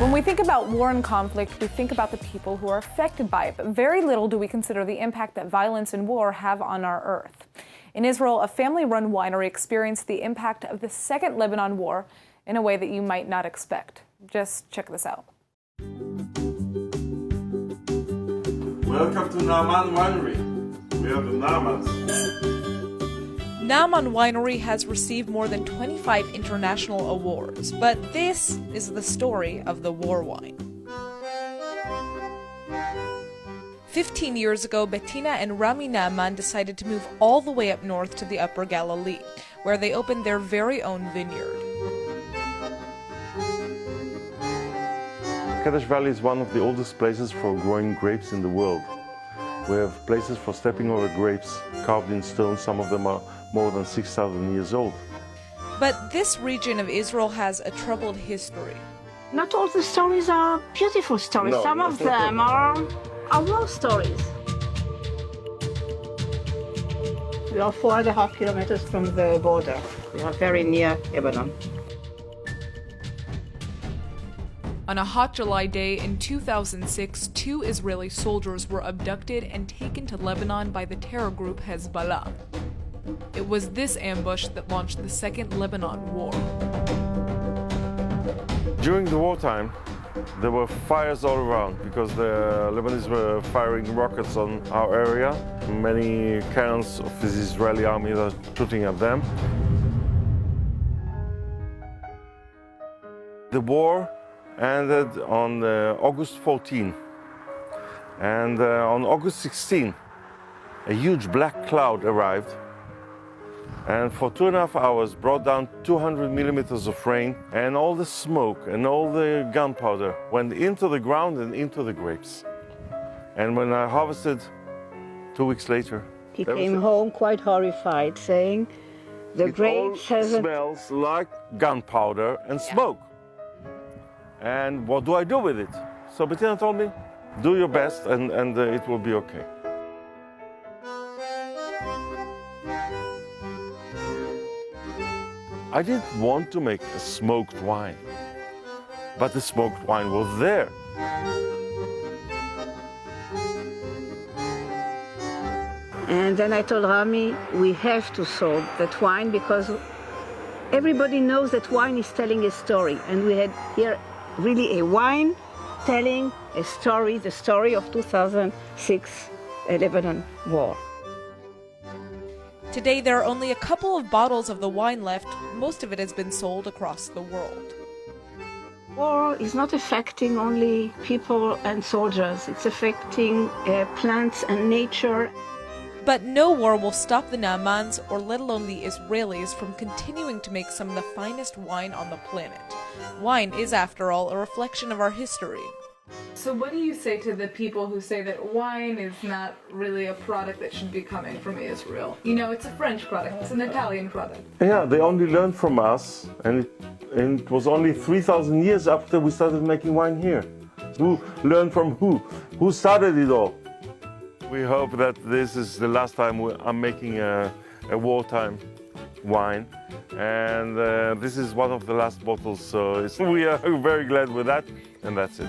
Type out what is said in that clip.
When we think about war and conflict, we think about the people who are affected by it, but very little do we consider the impact that violence and war have on our earth. In Israel, a family-run winery experienced the impact of the Second Lebanon War in a way that you might not expect. Just check this out. Welcome to Naaman Winery. We are the Naamans. Naaman Winery has received more than 25 international awards, but this is the story of the war wine. 15 years ago, Bettina and Rami Naaman decided to move all the way up north to the Upper Galilee, where they opened their very own vineyard. Kadesh Valley is one of the oldest places for growing grapes in the world. We have places for stepping over grapes carved in stone. Some of them are more than 6,000 years old. But this region of Israel has a troubled history. Not all the stories are beautiful stories. No, Some of them are war stories. We are 4.5 kilometers from the border. We are very near Lebanon. On a hot July day in 2006, 2 Israeli soldiers were abducted and taken to Lebanon by the terror group Hezbollah. It was this ambush that launched the Second Lebanon War. During the wartime, there were fires all around because the Lebanese were firing rockets on our area. Many cannons of the Israeli army are shooting at them. The war ended on August 14, and on August 16, a huge black cloud arrived, and for 2.5 hours brought down 200 millimeters of rain, and all the smoke and all the gunpowder went into the ground and into the grapes. And when I harvested 2 weeks later, He came home quite horrified, saying, the grapes hasn't... smells like gunpowder and smoke. And what do I do with it? So Bettina told me, do your best and it will be okay. I didn't want to make a smoked wine, but the smoked wine was there. And then I told Rami, we have to solve that wine because everybody knows that wine is telling a story. And we had here really a wine telling a story, the story of 2006 Lebanon War. Today, there are only a couple of bottles of the wine left. Most of it has been sold across the world. War is not affecting only people and soldiers. It's affecting plants and nature. But no war will stop the Naamans, or let alone the Israelis, from continuing to make some of the finest wine on the planet. Wine is, after all, a reflection of our history. So what do you say to the people who say that wine is not really a product that should be coming from Israel? You know, it's a French product, it's an Italian product. Yeah, they only learned from us, and it was only 3,000 years after we started making wine here. Who learned from who? Who started it all? We hope that this is the last time I'm making a wartime wine, and this is one of the last bottles, so we are very glad with that, and that's it.